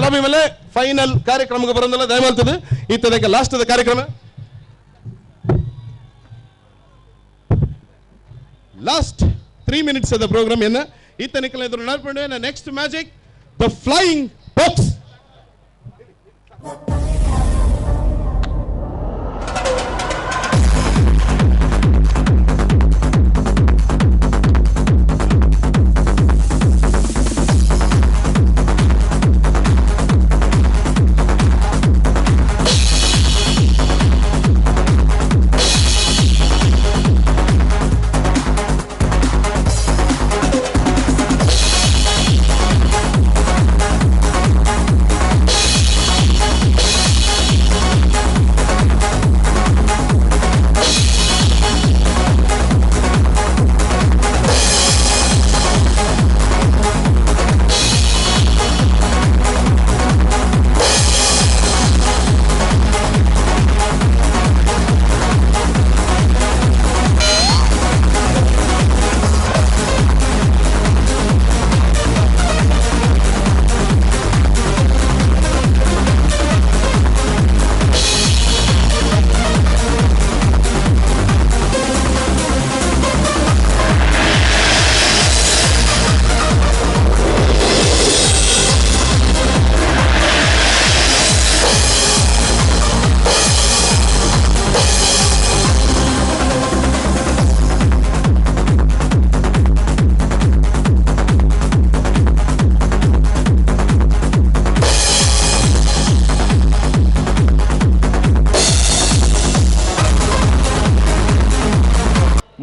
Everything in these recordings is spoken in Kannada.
ಆಮೇಲೆ ಫೈನಲ್ ಕಾರ್ಯಕ್ರಮಕ್ಕೆ ಬರೋದಲ್ಲ ದಯಮಾಡ್ತದೆ ಇತ್ತದಕ್ಕೆ ಲಾಸ್ಟ್ ಅದ ಕಾರ್ಯಕ್ರಮ last 3 minutes of the program in Itanikala and next magic the flying box.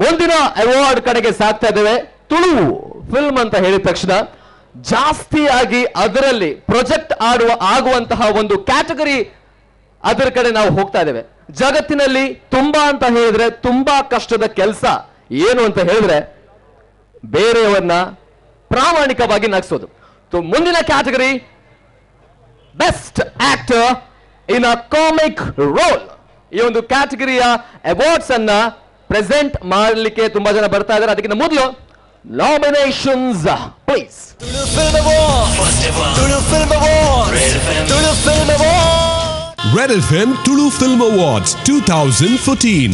ಮುಂದಿನ ಅವಾರ್ಡ್ ಕಡೆಗೆ ಸಾಗ್ತಾ ಇದ್ದೇವೆ. ತುಳು ಫಿಲ್ಮ್ ಅಂತ ಹೇಳಿದ ತಕ್ಷಣ ಜಾಸ್ತಿಯಾಗಿ ಅದರಲ್ಲಿ ಪ್ರೊಜೆಕ್ಟ್ ಆಗುವಂತಹ ಒಂದು ಕ್ಯಾಟಗರಿ ಅದರ ಕಡೆ ನಾವು ಹೋಗ್ತಾ ಇದ್ದೇವೆ. ಜಗತ್ತಿನಲ್ಲಿ ತುಂಬಾ ಅಂತ ಹೇಳಿದ್ರೆ ತುಂಬಾ ಕಷ್ಟದ ಕೆಲಸ ಏನು ಅಂತ ಹೇಳಿದ್ರೆ ಬೇರೆಯವರನ್ನ ಪ್ರಾಮಾಣಿಕವಾಗಿ ನಗಿಸೋದು. ಮುಂದಿನ category best actor in a comic role. ಈ ಒಂದು ಕ್ಯಾಟಗರಿಯ ಅವಾರ್ಡ್ಸ್ ಅನ್ನ ಪ್ರೆಸೆಂಟ್ ಮಾಡಲಿಕ್ಕೆ ತುಂಬಾ ಜನ ಬರ್ತಾ ಇದ್ದಾರೆ. ಅದಕ್ಕಿಂತ ಮೊದಲು nominations please. Red FM Tulu Film Awards 2014.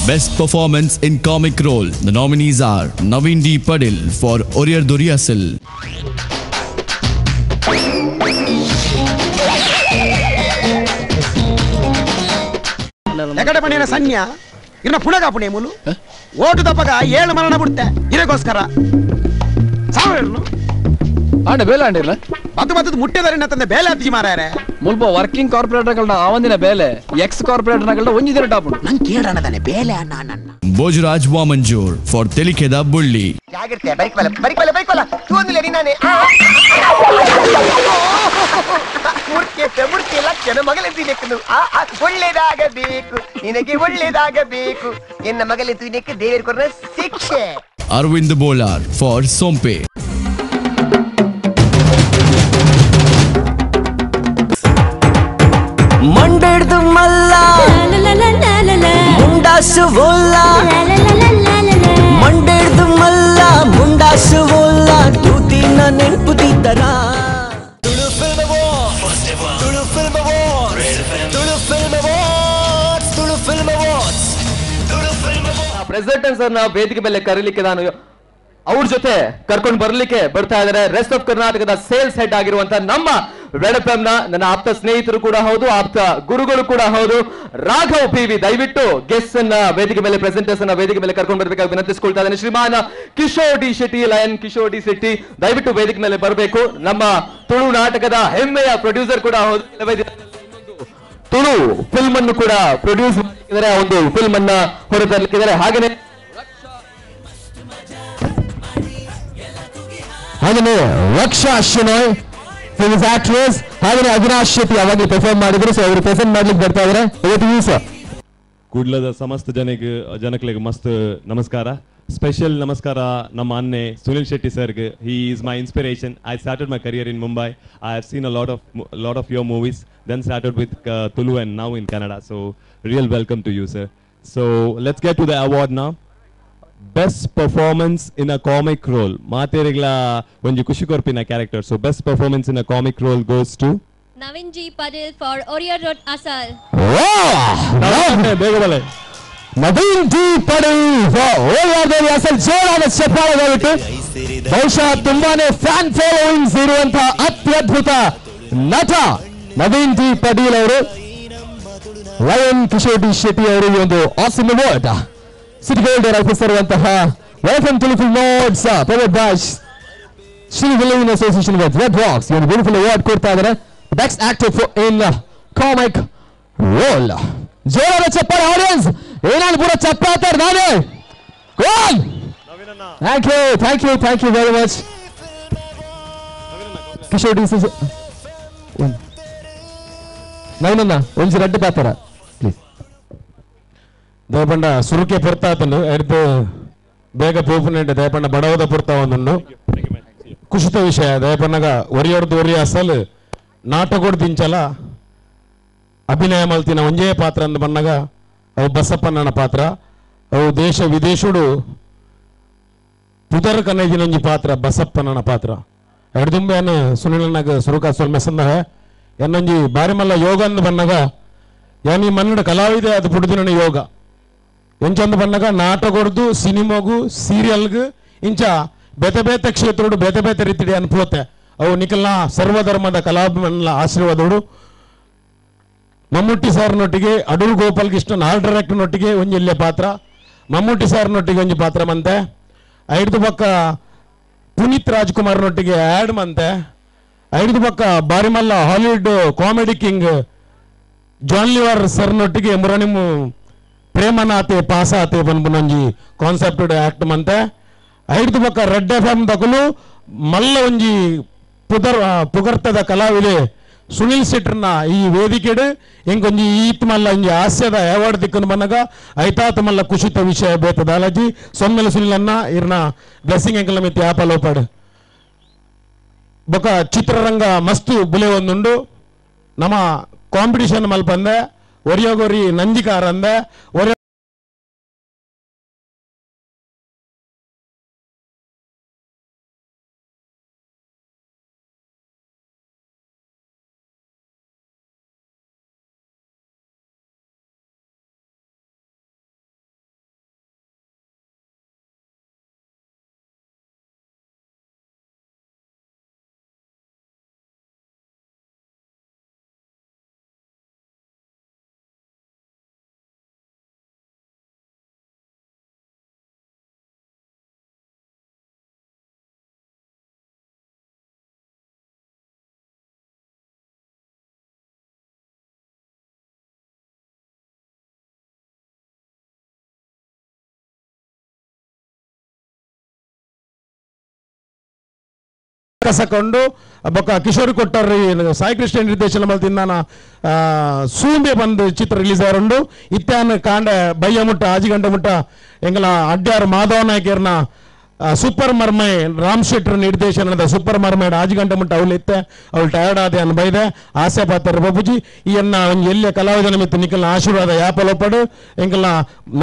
Best performance in comic role. The nominees are Naveen D. Padil for Oriyar Duriyasil. ಎಕಡೆ ಪಣಿನ ಸನ್ಯ ಇನ್ನ ಪುಣಗ ಪುಣೇಮುಲು ಓಟು ತಪ್ಪಗ 7 ಮರಣ ಬಿಡುತ್ತೆ ಇದಕ್ಕೋಸ್ಕರ ಸಾವಿರ ಆಂಡ ಬೇಲೆ ಆಂಡಿರ್ಲ ಬತ್ತು ಮುಟ್ಟೆದಾರಿನ ತಂದೆ ಬೇಲೆ ಹತ್ತಿ ಮಾರಾರೆ ಮುಲ್ಪ ವರ್ಕಿಂಗ್ ಕಾರ್ಪೊರೇಟರ್ಗಳನ್ನ ಆವಂದಿನ ಬೇಲೆ ಎಕ್ಸ್ ಕಾರ್ಪೊರೇಟರ್ಗಳನ್ನ ಒಂಜಿದಿನ ಟಾಪ್ ನಂಗೆ ಕೇಳಣ್ಣದಾನೆ ಬೇಲೆ ಅಣ್ಣ ನನ್ನ Bojraj Wamanjor for Telikeda Bulli. ಜಾಗಿರ್ತೆ ಬೈಕ್ವಲ ತೂಂದಿಲ್ಲ ನೀನಾನೆ ಮುರ್ಕೆ ಲಕ್ಷಣ ಮಗಲೆತ್ತಿನೆಕ್ಕು ಒಳ್ಳೇದಾಗಬೇಕು ನಿನಗೆ ಒಳ್ಳೇದಾಗಬೇಕು ಎನ್ನ ಮಗಲೆತ್ತಿನೆಕ್ಕೆ ದೇವರ ಕೊರನ ಶಿಕ್ಷೆ. Arvind Bolar for Sompe. ಮಂಡೇಡ್ದು ಮಲ್ಲ ಮುಂಡಾಸು ಓಲ್ಲ ಮಂಡೇಡ್ದು ಮಲ್ಲ ಮುಂಡಾಸು ಓಲ್ಲ ತೂತಿನ ನೆನ್ಪುದಿದ್ದರ ಪ್ರೆಸಿಡೆಂಟ್ಸ್ ಅನ್ನ ವೇದಿಕೆ ಮೇಲೆ ಕರೀಲಿಕ್ಕೆ ನಾನು ಅವ್ರ ಜೊತೆ ಕರ್ಕೊಂಡು ಬರ್ಲಿಕ್ಕೆ ಬರ್ತಾ ಇದ್ದಾರೆ. ರೆಸ್ಟ್ ಆಫ್ ಕರ್ನಾಟಕದ ಸೇಲ್ಸ್ ಹೆಡ್ ಆಗಿರುವಂತ ನಮ್ಮ ರೆಡ್ ಎಫ್ ನ ನನ್ನ ಆಪ್ತ ಸ್ನೇಹಿತರು ಕೂಡ ಹೌದು, ಆಪ್ತ ಗುರುಗಳು ಕೂಡ ಹೌದು, ರಾಘವ್ PV. ದಯವಿಟ್ಟು ಗೆಸ್ಟ್ ಅನ್ನ ವೇದಿಕೆ ಮೇಲೆ ಪ್ರೆಸೆಂಟರ್ಸ್ ಅನ್ನ ವೇದಿಕೆ ಮೇಲೆ ಕರ್ಕೊಂಡು ಬರ್ಬೇಕಾಗಿ ವಿನಂತಿಸ್ಕೊಳ್ತಾ ಇದ್ದೇನೆ. Shriman Kishore D Shetty, lion Kishore D Shetty ದಯವಿಟ್ಟು ವೇದಿಕೆ ಮೇಲೆ ಬರಬೇಕು. ನಮ್ಮ ತುಳು ನಾಟಕದ ಹೆಮ್ಮೆಯ ಪ್ರೊಡ್ಯೂಸರ್ ಕೂಡ ಹೌದು, ತುಳು ಫಿಲ್ಮ್ ಅನ್ನು ಕೂಡ ಪ್ರೊಡ್ಯೂಸ್ ಮಾಡಿದ್ದಾರೆ, ಒಂದು ಫಿಲ್ಮ್ ಅನ್ನ ಹೊರತರಲಿಕ್ಕಿದ್ದಾರೆ. ಹಾಗೇನೆ ರಕ್ಷಾ ಶೆನೋಯ್ ಫಿಲ್ಮ್ ಆಕ್ಟ್ರೆಸ್, ಹಾಗೆ ಅವಿನಾಶ್ ಶೆಟ್ಟಿ ಅವಾಗಲೇ ಪರ್ಫಾರ್ಮ್ ಮಾಡಿದ್ರು. ಸೊ ಅವರು ಪ್ರೆಸೆಂಟ್ ಮಾಡ್ಲಿಕ್ಕೆ ಬರ್ತಾ ಇದ್ದಾರೆ. ಇವತ್ತು ಸರ್ ಕೂಡ್ಲದ ಸಮಸ್ತ ಜನಗಳಿಗೆ ಮಸ್ತ್ ನಮಸ್ಕಾರ. ಸ್ಪೆಷಲ್ ನಮಸ್ಕಾರ ನಮ್ಮ ಅನ್ನೆ ಸುನಿಲ್ ಶೆಟ್ಟಿ ಸರ್ಗೆ. He is my inspiration. I started my career in Mumbai. I have seen a lot of your movies, then started with Tulu and now in Canada. So real welcome to you, sir. So let's get to the award now. best performance in a comic role. Materegla onji kushi korpina character. So best performance in a comic role goes to Navin G. Padil for Oriya Road Asal. ಬೇಗಬಲೆ ನವೀನ್ ಡಿ ಪಡೀಲ್ ಓರಿಯಾದಲ್ಲಿ ಅಸಲ್ ಜೋರಾದ ಚಪ್ಪಾಳೆ ದಯವಿಟ್ಟು. ಬಹುಶಃ ತುಂಬಾನೇ ಫ್ಯಾನ್ ಫಾಲೋವಿಂಗ್ಸ್ ಇರುವಂತಹ ಅತ್ಯದ್ಭುತ ನಟ ನವೀನ್ ಡಿ ಪಡೀಲ್ ಅವರು. ಲಯನ್ ಕಿಶೋರ್ ಡಿ ಶೆಟ್ಟಿ ಅವರು ಈ ಒಂದು ಆಸಮ್ ಅವಾರ್ಡ್ ಸಿಟಿ ಗೋಲ್ಡ್ ಅರ್ಪಿಸಿರುವಂತಹ welcome to film awards powered by Shri villain association with red rocks ಈ ಒಂದು ಬ್ಯೂಟಿಫುಲ್ ಅವಾರ್ಡ್ ಕೊಡ್ತಾ ಇದ್ದಾರೆ best actor in comic role. ಜೋರಾದ ಚಪ್ಪಾಳೆ ಆಡಿಯನ್ಸ್, ಏನಾದ್ರು ಪೂರ ಚಪ್ಪಾತಾರೆ ನಾನೇ. Thank you very much Kishore D ನವೀನನ್ನ ಒಂಚೂರು ರೆಡ್ ಪಾತ್ರ ಪ್ಲೀಸ್. ದಯಪಂಡ ಸುರುಕೆ ಪುರ್ತಾತನು ಎಡ್ದು ಬೇಗ ಪೋಪುನೆಂಟೆ ದಯಪಂಡ ಬಡವದ ಪುರ್ತಾ ಒಂದುಂಡು ಕುಶಿತ ವಿಷಯ ದಯಪನ್ನಗ ಒರಿಯೋರ್ದು ಒರಿ ಅಸಲು ನಾಟಕೋಡ್ ದಿಂಚಲ ಅಭಿನಯ ಮಲ್ತಿನ ಒಂಜೇ ಪಾತ್ರ ಅಂದು ಬನ್ನಗ ಅವು ಬಸಪ್ಪಣ್ಣನ ಪಾತ್ರ. ಅವು ದೇಶ ವಿದೇಶುಡು ಪುದರ್ ಕನ್ನಜಿನೊಂಜಿ ಪಾತ್ರ ಬಸಪ್ಪಣ್ಣನ ಪಾತ್ರ. ಎಡ್ದುಂಬೆಯನ್ನು ಸುನಿಲನಾಗ ಸುರುಕ ಸ್ವಲ್ಪ ಮೆಸಂದ ಎನ್ನೊಂಜಿ ಬಾರಿ ಮಲ್ಲ ಯೋಗ ಅಂದು ಬನ್ನಗ ಯಾನಿ ಮನ್ನಡ ಕಲಾವಿದೆ ಅದು ಪುಡುದಿನ ಯೋಗ ಎಂಚಂದು ಬನ್ನಗ ನಾಟಕೊಡ್ದು ಸಿನಿಮಾಗು ಸೀರಿಯಲ್ಗು ಇಂಚ ಬೇತೆ ಬೇತೆ ಕ್ಷೇತ್ರಡು ಬೇತೆ ಬೇತೆ ರೀತಿ ಅನ್ಪೋತೆ ಅವು ನಿಖಲ್ನ ಸರ್ವಧರ್ಮದ ಕಲಾಭಿಮಾನ ಆಶೀರ್ವಾದೋಡು. ಮಮ್ಮೂಟಿ ಸಾರ್ನೊಟ್ಟಿಗೆ ಅಡೂರು ಗೋಪಾಲ್ ಕೃಷ್ಣನ್ ಆರ್ಟ್ ಡೈರೆಕ್ಟರ್ನೊಟ್ಟಿಗೆ ಒಂಜಿ ಇಲ್ಲೇ ಪಾತ್ರ, ಮಮ್ಮೂಟಿ ಸಾರ್ನೊಟ್ಟಿಗೆ ಒಂಜಿ ಪಾತ್ರ ಮಂತೆ, ಐದು ಪಕ್ಕ ಪುನೀತ್ ರಾಜ್ಕುಮಾರ್ನೊಟ್ಟಿಗೆ ಆ್ಯಡ್ ಮಂತೆ, ಐದು ಪಕ್ಕ ಬಾರಿಮಲ್ಲ Hollywood comedy king John Lever ಸರ್ನೊಟ್ಟಿಗೆ ಮುರಣಿಮು ಪ್ರೇಮನಾತೆ ಪಾಸಾತೆ ಬಂದ್ಬುನೊಂಜಿ ಕಾನ್ಸೆಪ್ಟ್ ಆಕ್ಟ್ ಮಂತೆ, ಐದು ಪಕ್ಕ ರೆಡ್ ಎಫ್ಎಂ ತಕಲು ಮಲ್ಲ ಒಂಜಿ ಪುಗರ್ತದ ಕಲಾವಿದೆ ಸುನಿಲ್ ಶೆಟ್ರನ್ನ ಈ ವೇದಿಕೆಡು ಎಂಕೊಂಜಿ ಈತ್ ಮಲ್ಲ ಒಂಜಿ ಹಾಸ್ಯದ ಅವಾರ್ಡ್ ದಿಕ್ಕನ್ನು ಬನ್ನಗ ಐತಾತ್ ಮಲ್ಲ ಕುಶಿತ ವಿಷಯ ಬೇತದ ಅಲಜಿ ಸೊಮ್ಮೆಲ ಸುನಿಲನ್ನ ಇರ್ನ ಬ್ಲೆಸ್ಸಿಂಗ್ ಎಂಕಲ ಮಿತಿ ಆಪಲೋಪಾಡು ಬೊಕ ಚಿತ್ರರಂಗ ಮಸ್ತು ಬುಲೆ ಒಂದುಂಡು. ನಮ್ಮ ಕಾಂಪಿಟಿಷನ್ ಮಲ್ಪಂದೆ ಒರಿಯೋಗೊರಿ ನಂಜಿಕಾರ ಅಂದೆ ಒರಿಯ ಕಸಕೊಂಡು ಬೊಕ್ಕ ಕಿಶೋರ್ ಕೊಟ್ಟರ್ರಿ ಸಾಯಿ ಕೃಷ್ಣ ನಿರ್ದೇಶನ ಮಲ್ತಿಂದಾನ ಸೂಂಬೆ ಬಂದು ಚಿತ್ರ ರಿಲೀಸ್ ಆರುಂಡು ಇತ್ಯಾನ ಕಾಂಡ ಬಯ್ಯ ಮುಟ್ಟ ಆಜಿ ಗಂಟೆ ಮುಟ್ಟ ಎಂಗಲ ಅಡ್ಯಾರು ಮಾಧವ ನಾಯಕರ್ನ ಸೂಪರ್ ಮರ್ಮೈ ರಾಮ್ ಶೆಟ್ರ್ ನಿರ್ದೇಶನದ ಸೂಪರ್ ಮರ್ಮೈ ಆಜಿ ಗಂಟೆ ಮುಟ್ಟ ಅವಳು ಇತ್ತೆ ಅವಳು ಟಯರ್ಡ್ ಆದೆ ಅನ್ ಬೈದೆ ಆಸೆ ಪಾತ್ರ ಬಾಬುಜಿ ಈ ಎನ್ನ ಎಲ್ಲೇ ಕಲಾವಿದನ ಮಿತ್ತು ನಿಖಲ್ನ ಆಶೀರ್ವಾದ ಯಾಪಲೋಪಡು ಎಂಕಲ್ನ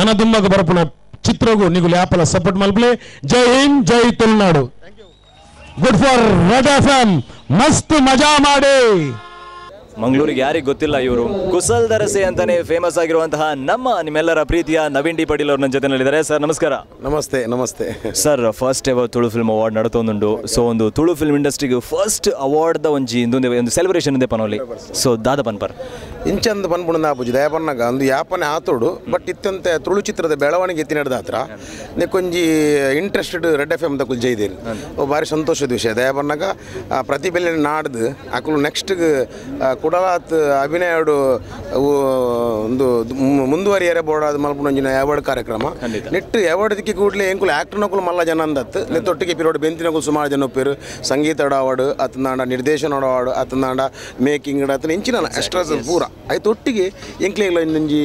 ನನದುಮ್ಮಗ ಬರಪುನ ಚಿತ್ರಗೂ ನಿಗುಲು ಯಾಪಲ ಸಪೋರ್ಟ್ ಮಲ್ಪಲೆ. Jai Hind, Jai Tulunadu. Good for red FM, ಮಸ್ತ್ ಮಜಾ ಮಾಡಿ. ಮಂಗಳೂರಿಗೆ ಯಾರಿಗೆ ಗೊತ್ತಿಲ್ಲ, ಇವರು ಕುಸಲ್ ದರಸೆ ಅಂತಾನೆ ಫೇಮಸ್ ಆಗಿರುವಂತಹ ನಿಮ್ಮೆಲ್ಲರ ಪ್ರೀತಿಯ ನವೀನ್ ಡಿ ಪಾಟೀಲ್ ಅವ್ರ ನನ್ನ ಜೊತೆ ನಲ್ಲಿದ್ದಾರೆ. ಸರ್ ನಮಸ್ಕಾರ. ನಮಸ್ತೆ. ನಮಸ್ತೆ sir. First ever Tulu film award ನಡತೊಂದುಂಡು. ಸೊ ಒಂದು ತುಳು ಫಿಲ್ಮ್ ಇಂಡಸ್ಟ್ರಿಗೆ ಫಸ್ಟ್ ಅವಾರ್ಡ್ ಒಂದು ಸೆಲೆಬ್ರೇಷನ್ ಇದೆ ಪನೋಲಿ. ಸೊ ದಾದ ಪನ್ಪರ್ ಇಂಚಂದು ಪನ್ಪುಣ ಆಪುಜಿ ದಯಪನ್ನಾಗ ಒಂದು ಯಾಪನೆ ಆತೋಡು ಬಟ್ ಇತ್ತಂತೆ ತುಳು ಚಿತ್ರದ ಬೆಳವಣಿಗೆ ಎತ್ತಿ ನಡೆದ ಹತ್ರ ನೆಕ್ಕೊಂಜಿ ಇಂಟ್ರೆಸ್ಟೆಡ್ ರೆಡ್ ಎಫ್ ಎಮ್ ತಕುಲ್ ಜೈದೇರಿ ಭಾರಿ ಸಂತೋಷದ ವಿಷಯ ದಯಪನ್ನಾಗ ಪ್ರತಿಭೆಲೆ ನಾಡ್ದು ಅಕಲು ನೆಕ್ಸ್ಟ್ ಕುಡಲಾತ್ ಅಭಿನಯಡು ಒಂದು ಮುಂದುವರಿಯರೆ ಬೋರ್ಡ್ ಮಲ್ಪುನೊಂಜಿನ ಅವಾರ್ಡ್ ಕಾರ್ಯಕ್ರಮ ನೆಟ್ಟು ಅವಾರ್ಡ್ ದಿಕ್ಕಿ ಕೂಡಲೇ ಎಂಕುಲು ಆಕ್ಟರ್ನಕುಲು ಮಲ್ಲ ಜನ ಅಂದತ್ತು ನೆತ್ತೊಟ್ಟಿಗೆ ಪಿರೋಡ್ ಬೆಂತಿನಕುಲು ಸುಮಾರು ಜನ ಒಪ್ಪಿರು. ಸಂಗೀತ ಅವಾರ್ಡ್ ಅತನಾಡ, ನಿರ್ದೇಶನ ಅವಾರ್ಡ್ ಅತನಾಡ, ಮೇಕಿಂಗ್ ಅತನ ಇಂಚಿನ ಎಕ್ಸ್ಟ್ರಾ ಪೂರ ಆಯ್ತು ಒಟ್ಟಿಗೆ ಎಂಕ್ಲೆಗ್ಲ ಇನ್ನೊಂಜಿ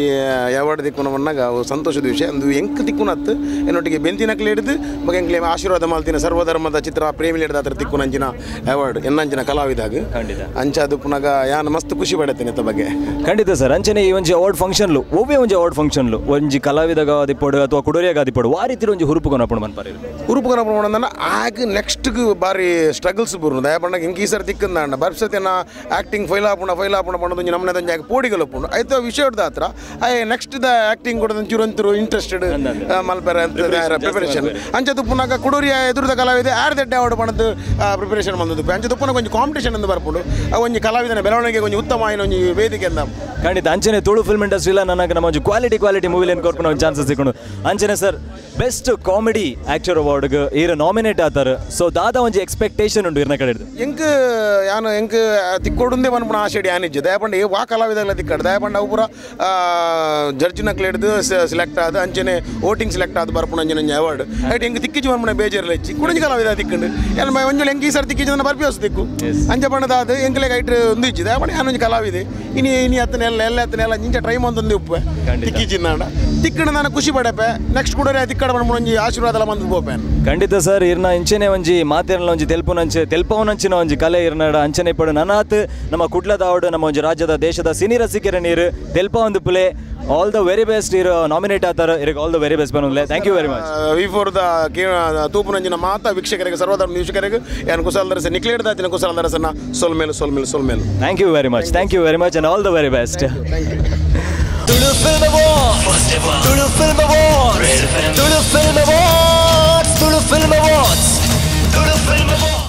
ಅವಾರ್ಡ್ ದಿಕ್ಕುನವನ್ನಾಗ ಸಂತೋಷದ ವಿಷಯ. ಒಂದು ಎಂಕ್ ದಿಕ್ಕುನತ್ತು ಏನೊಟ್ಟಿಗೆ ಬೆಂತಿನಕ್ಲೆ ಹಿಡಿದು ಮಗ ಎಂಕ್ಲೆ ಆಶೀರ್ವಾದ ಮಾಲ್ತಿನ ಸರ್ವಧರ್ಮದ ಚಿತ್ರ ಪ್ರೇಮಿಲಿ ಹಿಡಿದ ಹತ್ರ ದಿಕ್ಕುನಂಚಿನ ಅವಾರ್ಡ್ ಎನ್ನಂಚಿನ ಕಲಾವಿದಾಗ ಅಂಚಾದು ಪುನಗ ಯಾನ ನಾನು ಮಸ್ತ್ ಖುಷಿ ಪಡತ್ತೇನೆ ಇತ್ತ ಬಗ್ಗೆ. ಖಂಡಿತ ಸರ್. ಅಂಚನೆ ಈ ಒಂಜಿ ಅವಾರ್ಡ್ ಫಂಕ್ಷನ್ಲು ಒವ್ವೇ ಒಂಜಿ ಅವಾರ್ಡ್ ಫಂಕ್ಷನ್ಲು ಒಂಜಿ ಕಲಾವಿದಗ ಆದಿಪ್ಪಡು ಅಥವಾ ಕುಡುರಿಯಾಗ ಆದಿಪ್ಪಡು ಆ ರೀತಿ ಒಂಜಿ ಹುರುಪುಕೊನಪುಣ ಮನ್ಪಾರಿ ಹುರುಪುಕೊನಪುಣ ಆಗ ನೆಕ್ಸ್ಟ್ ಬಾರಿ ಸ್ಟ್ರಗಲ್ಸ್ ಬರು ದಯಪಂಡ ಇಂಕ ಈ ಸರ್ ತಿಕ್ಕಂದ ಬರ್ಸತಿನ ಆಕ್ಟಿಂಗ್ ಫೈಲ್ ಆಪುಣ ಪಣದು ನಮ್ಮನೆ ಜಾಗ ಪೋಡಿಗಲಪ್ಪುಂಡು ಆಯ್ತು ವಿಷಯ ಹತ್ರ ನೆಕ್ಸ್ಟ್ ದ ಆಕ್ಟಿಂಗ್ ಕೂಡ ಚೂರಂತರು ಇಂಟ್ರೆಸ್ಟೆಡ್ ಮಲ್ಪೆರ ಪ್ರಿಪರೇಷನ್ ಅಂಚದು ಪುನಃ ಕುಡೂರಿಯ ಎದುರದ ಕಲಾವಿದ ಆರ್ದೆಡ್ಡೆ ಅವಾರ್ಡ್ ಪಣದು ಪ್ರಿಪರೇಷನ್ ಬಂದದ್ದು ಅಂಚದು ಪುನಃ ಕೊಂಚ ಕಾಂಪಿಟೇಷನ್ ಎಂದು ಬರ್ಪುಂಡು ಒಂಜಿ ಕಲಾವಿದನ ಬೆಳವಣಿಗೆ ಕೊಂಚ ಉತ್ತಮ ಒಂಜಿ ವೇದಿಕೆ ಅಂದ. ಖಂಡಿತ ಅಂಚನೆ ತುಳು ಫಿಲ್ಮ್ ಇಂಡಸ್ಟ್ರಿಲ ನನಗೆ ನಮ್ಮ ಒಂದು ಕ್ವಾಲಿಟಿ ಮೂವಿಲಿ ಕೊರ್ಕೊಂಡು ಒಂದು ಚಾನ್ಸಸ್ ಸಿಕ್ಕೊಂಡು ಅಂಚನೆ ಸರ್ ಬೆಸ್ಟ್ ಕಾಮಿಡಿ ಆಕ್ಟರ್ ಅವಾರ್ಡ್ಗೆ ಈರ ನಾಮಿನೇಟ್ ಆತಾರೆ. ಸೊ ದಾದ ಒಂಜಿ ಎಕ್ಸ್ಪೆಕ್ಟೇಷನ್ ಉಂಟು ಇರ್ನ ಕಡೆ ಎಂಕ್ ಯಾನು ಎಂಕ್ ತಿಕ್ಕೊಡುಂದೇ ಬಂದ್ಬಿಡ ಆಶೆಡಿ ಆನಿಜ್ಜು ದಯಪಂಡ ವಾ ಕಲಾವಿದಗಳ ತಿಕ್ಕಡು ದಯಪಂಡ ಅವು ಪೂರ ಜಡ್ಜಿನಕ್ಲೆ ಹಿಡಿದು ಸೆಲೆಕ್ಟ್ ಆದ ಅಂಚನೆ ವೋಟಿಂಗ್ ಸೆಲೆಕ್ಟ್ ಆದ ಬರ್ಪುಣ ಅಂಜನೆ ಅವಾರ್ಡ್ ಐಟ್ ಹೆಂಗೆ ತಿಕ್ಕಿಜು ಬಂದ್ಬಿಡ ಬೇಜಾರಲ್ಲಿ ಹೆಚ್ಚಿ ಕುಡಿಜಿ ಕಲಾವಿದ ತಿಕ್ಕಂಡು ಏನು ಒಂಜೊಳ್ಳೆ ಹೆಂಗೆ ಈ ಸರ್ ತಿಕ್ಕಿಜನ ಬರ್ಪಿ ಹೊಸ ತಿಕ್ಕು ಅಂಚ ಬಣ್ಣದ ಅದು ಎಂಕ್ಲೆಗೆ ಐಟ್ ಒಂದು ಇಜ್ಜಿ ದಯಪಂಡ ಯಾನೊಂದು ಕಲಾವಿದೆ ಇನಿ ಹತ್ತನೆಲ್ಲ ನಿಂಚ ಟ್ರೈ ಮಂದೊಂದು ಉಪ್ಪೆ ತಿಕ್ಕಿಜಿ ನಾಡ ತಿಕ್ಕಣ ನಾನು ಖುಷಿ ಪಡಪೆ ನೆಕ್ಸ್ಟ್ ಕೂಡ ತಿಕ್ಕಡ ಬಂದ್ಬಿಡ ಆಶೀರ್ವಾದ ಎಲ್ಲ ಬಂದು ಹೋಗ್ಪೇನೆ. ಖಂಡಿತ ಸರ್ ಇರ್ನ ಇಂಚನೆ ಒಂಜಿ ಮಾತಿರಲ್ಲ ಒಂಜಿ ತೆಲ್ಪವನಂಚಿನ ಒಂಜಿ ಕಲೆ ಇರ್ನಾಡ ಅಂಚನೆ ಪಡು ನನಾತ್ ನಮ್ಮ ಕುಡ್ಲದ ಅವಾರ್ಡ್ ನಮ್ಮ ಒಂಜಿ ರಾಜ್ಯದ ದೇಶದ ಸಿನಿ ರಸಿಕರ ನೀರು ತೆಲ್ಪ ಒಂದು play all the very best ಇರೋ ನಾಮಿನೇಟ್ ಆತಾರೆ ಇರಕ್ಕೆ ಆಲ್ ದ ವೆರಿ ಬೆಸ್ಟ್ ಬರೋಲ್ಲ. Thank you very much. Before the ತೂಪುನಂಜಿನ ಮಾತಾ ವೀಕ್ಷಕರಿಗೆ ಸರ್ವಧರ್ಮ ವೀಕ್ಷಕರಿಗೆ ಏನು ಕುಶಲ ದರ್ಶನ ನಿಕ್ಲೇಡ್ ದಾತಿನ ಕುಶಲ ದರ್ಶನ ಸೋಲ್ಮೇಲು. Thank you very much and all the very best. Tulu Film Awards. Tulu Film Awards. Tulu Film Awards. Tulu Film Awards. Tulu Film Awards.